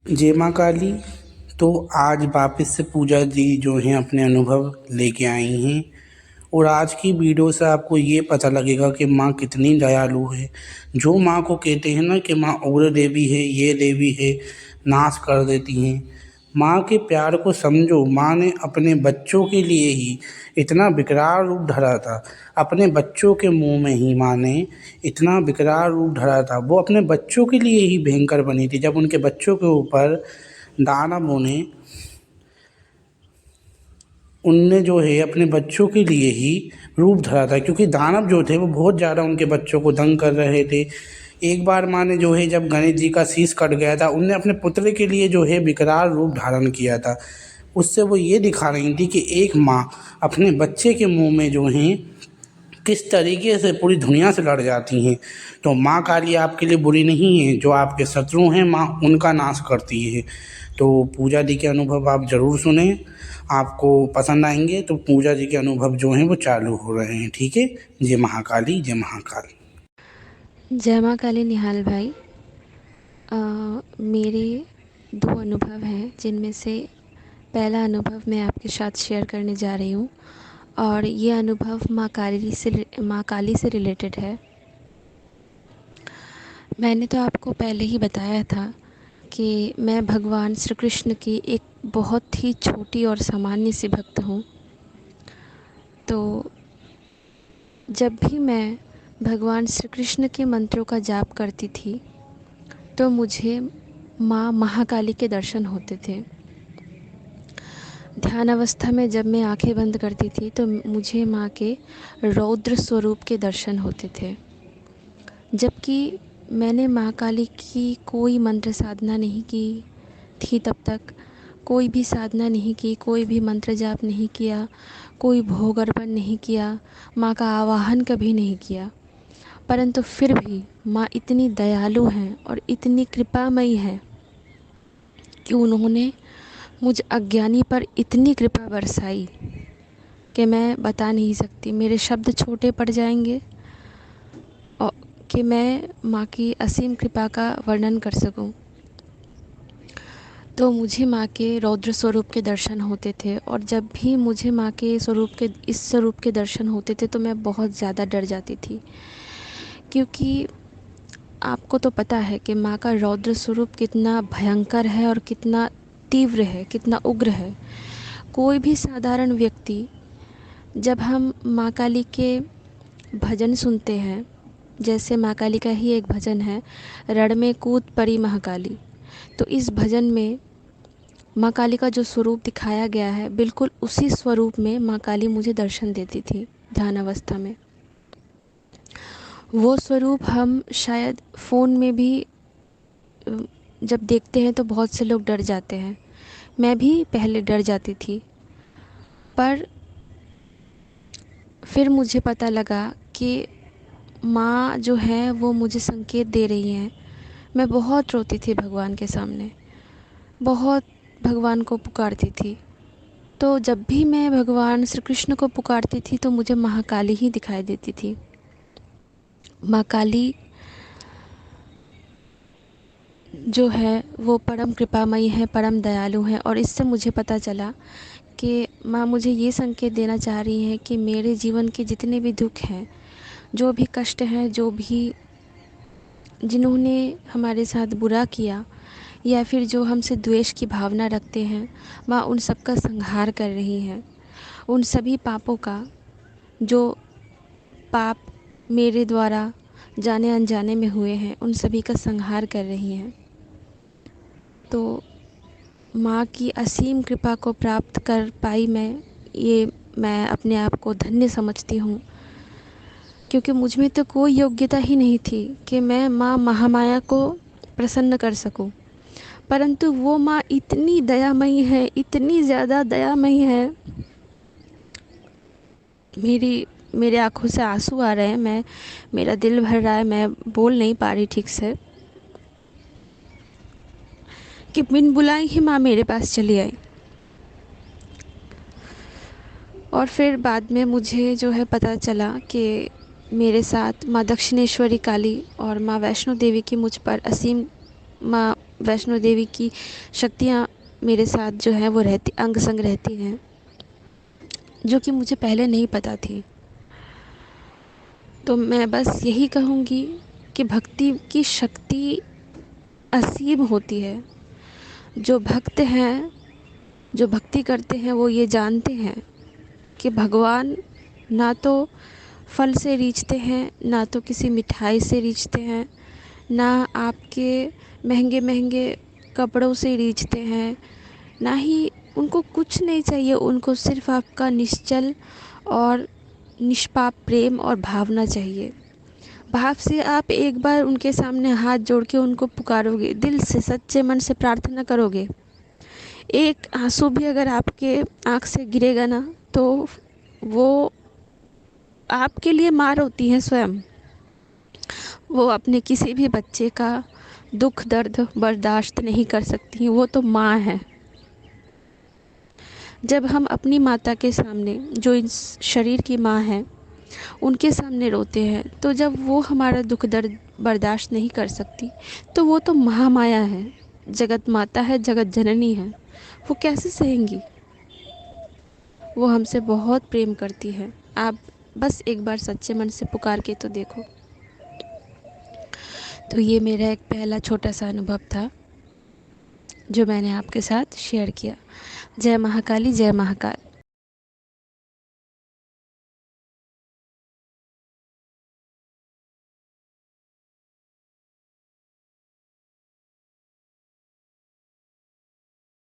जय माँ काली। तो आज वापस से पूजा जी जो हैं अपने अनुभव लेके आई हैं और आज की वीडियो से आपको ये पता लगेगा कि माँ कितनी दयालु है। जो माँ को कहते हैं ना कि माँ उग्र देवी है, ये देवी है, नाश कर देती हैं, माँ के प्यार को समझो। माँ ने अपने बच्चों के लिए ही इतना विकराल रूप धरा था। अपने बच्चों के मुंह में ही माँ ने इतना विकराल रूप धरा था। वो अपने बच्चों के लिए ही भयंकर बनी थी। जब उनके बच्चों के ऊपर दानवों ने उनने जो है अपने बच्चों के लिए ही रूप धरा था, क्योंकि दानव जो थे वो बहुत ज़्यादा उनके बच्चों को तंग कर रहे थे। एक बार माँ ने जो है जब गणेश जी का शीश कट गया था, उनने अपने पुत्र के लिए जो है विकराल रूप धारण किया था। उससे वो ये दिखा रही थी कि एक माँ अपने बच्चे के मुंह में जो है किस तरीके से पूरी दुनिया से लड़ जाती हैं। तो माँ काली आपके लिए बुरी नहीं है। जो आपके शत्रु हैं माँ उनका नाश करती है। तो पूजा जी के अनुभव आप ज़रूर सुने, आपको पसंद आएंगे। तो पूजा जी के अनुभव जो हैं वो चालू हो रहे हैं। ठीक है। जय महाकाली, जय महाकाल। जय माँ काली निहाल भाई। मेरे दो अनुभव हैं जिनमें से पहला अनुभव मैं आपके साथ शेयर करने जा रही हूँ और ये अनुभव माँ काली से रिलेटेड है। मैंने तो आपको पहले ही बताया था कि मैं भगवान श्री कृष्ण की एक बहुत ही छोटी और सामान्य सी भक्त हूँ। तो जब भी मैं भगवान श्री कृष्ण के मंत्रों का जाप करती थी तो मुझे माँ महाकाली के दर्शन होते थे। ध्यान अवस्था में जब मैं आंखें बंद करती थी तो मुझे माँ के रौद्र स्वरूप के दर्शन होते थे। जबकि मैंने माँ काली की कोई मंत्र साधना नहीं की थी, तब तक कोई भी साधना नहीं की, कोई भी मंत्र जाप नहीं किया, कोई भोग अर्पण नहीं किया, माँ का आवाहन कभी नहीं किया। परंतु फिर भी माँ इतनी दयालु हैं और इतनी कृपामयी हैं कि उन्होंने मुझ अज्ञानी पर इतनी कृपा बरसाई कि मैं बता नहीं सकती, मेरे शब्द छोटे पड़ जाएंगे और कि मैं माँ की असीम कृपा का वर्णन कर सकूं। तो मुझे माँ के रौद्र स्वरूप के दर्शन होते थे और जब भी मुझे माँ के इस स्वरूप के दर्शन होते थे तो मैं बहुत ज़्यादा डर जाती थी, क्योंकि आपको तो पता है कि माँ का रौद्र स्वरूप कितना भयंकर है और कितना तीव्र है, कितना उग्र है। कोई भी साधारण व्यक्ति, जब हम माँ काली के भजन सुनते हैं, जैसे माँ काली का ही एक भजन है, रण में कूद पड़ी महाकाली, तो इस भजन में माँ काली का जो स्वरूप दिखाया गया है, बिल्कुल उसी स्वरूप में माँ काली मुझे दर्शन देती थी ध्यान अवस्था में। वो स्वरूप हम शायद फ़ोन में भी जब देखते हैं तो बहुत से लोग डर जाते हैं। मैं भी पहले डर जाती थी, पर फिर मुझे पता लगा कि माँ जो है वो मुझे संकेत दे रही हैं। मैं बहुत रोती थी भगवान के सामने, बहुत भगवान को पुकारती थी। तो जब भी मैं भगवान श्री कृष्ण को पुकारती थी तो मुझे महाकाली ही दिखाई देती थी। माँ काली जो है वो परम कृपामयी है, परम दयालु है। और इससे मुझे पता चला कि माँ मुझे ये संकेत देना चाह रही हैं कि मेरे जीवन के जितने भी दुख हैं, जो भी कष्ट हैं, जो भी जिन्होंने हमारे साथ बुरा किया या फिर जो हमसे द्वेष की भावना रखते हैं, माँ उन सब का संहार कर रही हैं। उन सभी पापों का, जो पाप मेरे द्वारा जाने अनजाने में हुए हैं, उन सभी का संहार कर रही हैं। तो माँ की असीम कृपा को प्राप्त कर पाई मैं अपने आप को धन्य समझती हूँ, क्योंकि मुझ में तो कोई योग्यता ही नहीं थी कि मैं माँ महामाया को प्रसन्न कर सकूं। परंतु वो माँ इतनी दयामयी है, इतनी ज़्यादा दयामयी है, मेरे आँखों से आंसू आ रहे हैं, मेरा दिल भर रहा है, मैं बोल नहीं पा रही ठीक से, कि बिन बुलाए ही माँ मेरे पास चली आई। और फिर बाद में मुझे जो है पता चला कि मेरे साथ माँ दक्षिणेश्वरी काली और माँ वैष्णो देवी की मुझ पर असीम, माँ वैष्णो देवी की शक्तियाँ मेरे साथ जो हैं वो रहती, अंग संग रहती हैं, जो कि मुझे पहले नहीं पता थी। तो मैं बस यही कहूँगी कि भक्ति की शक्ति असीम होती है। जो भक्त हैं, जो भक्ति करते हैं, वो ये जानते हैं कि भगवान ना तो फल से रीझते हैं, ना तो किसी मिठाई से रीझते हैं, ना आपके महंगे महंगे कपड़ों से रीझते हैं, ना ही उनको कुछ नहीं चाहिए। उनको सिर्फ़ आपका निश्चल और निष्पाप प्रेम और भावना चाहिए। भाव से आप एक बार उनके सामने हाथ जोड़ के उनको पुकारोगे, दिल से सच्चे मन से प्रार्थना करोगे, एक आंसू भी अगर आपके आँख से गिरेगा ना, तो वो आपके लिए मार होती है स्वयं। वो अपने किसी भी बच्चे का दुख दर्द बर्दाश्त नहीं कर सकती, वो तो माँ है। जब हम अपनी माता के सामने, जो इस शरीर की माँ है, उनके सामने रोते हैं, तो जब वो हमारा दुख दर्द बर्दाश्त नहीं कर सकती, तो वो तो महामाया है, जगत माता है, जगत जननी है। वो कैसे सहेंगी? वो हमसे बहुत प्रेम करती है। आप बस एक बार सच्चे मन से पुकार के तो देखो। तो ये मेरा एक पहला छोटा सा अनुभव था, जो मैंने आपके साथ शेयर किया। जय महाकाली, जय महाकाल।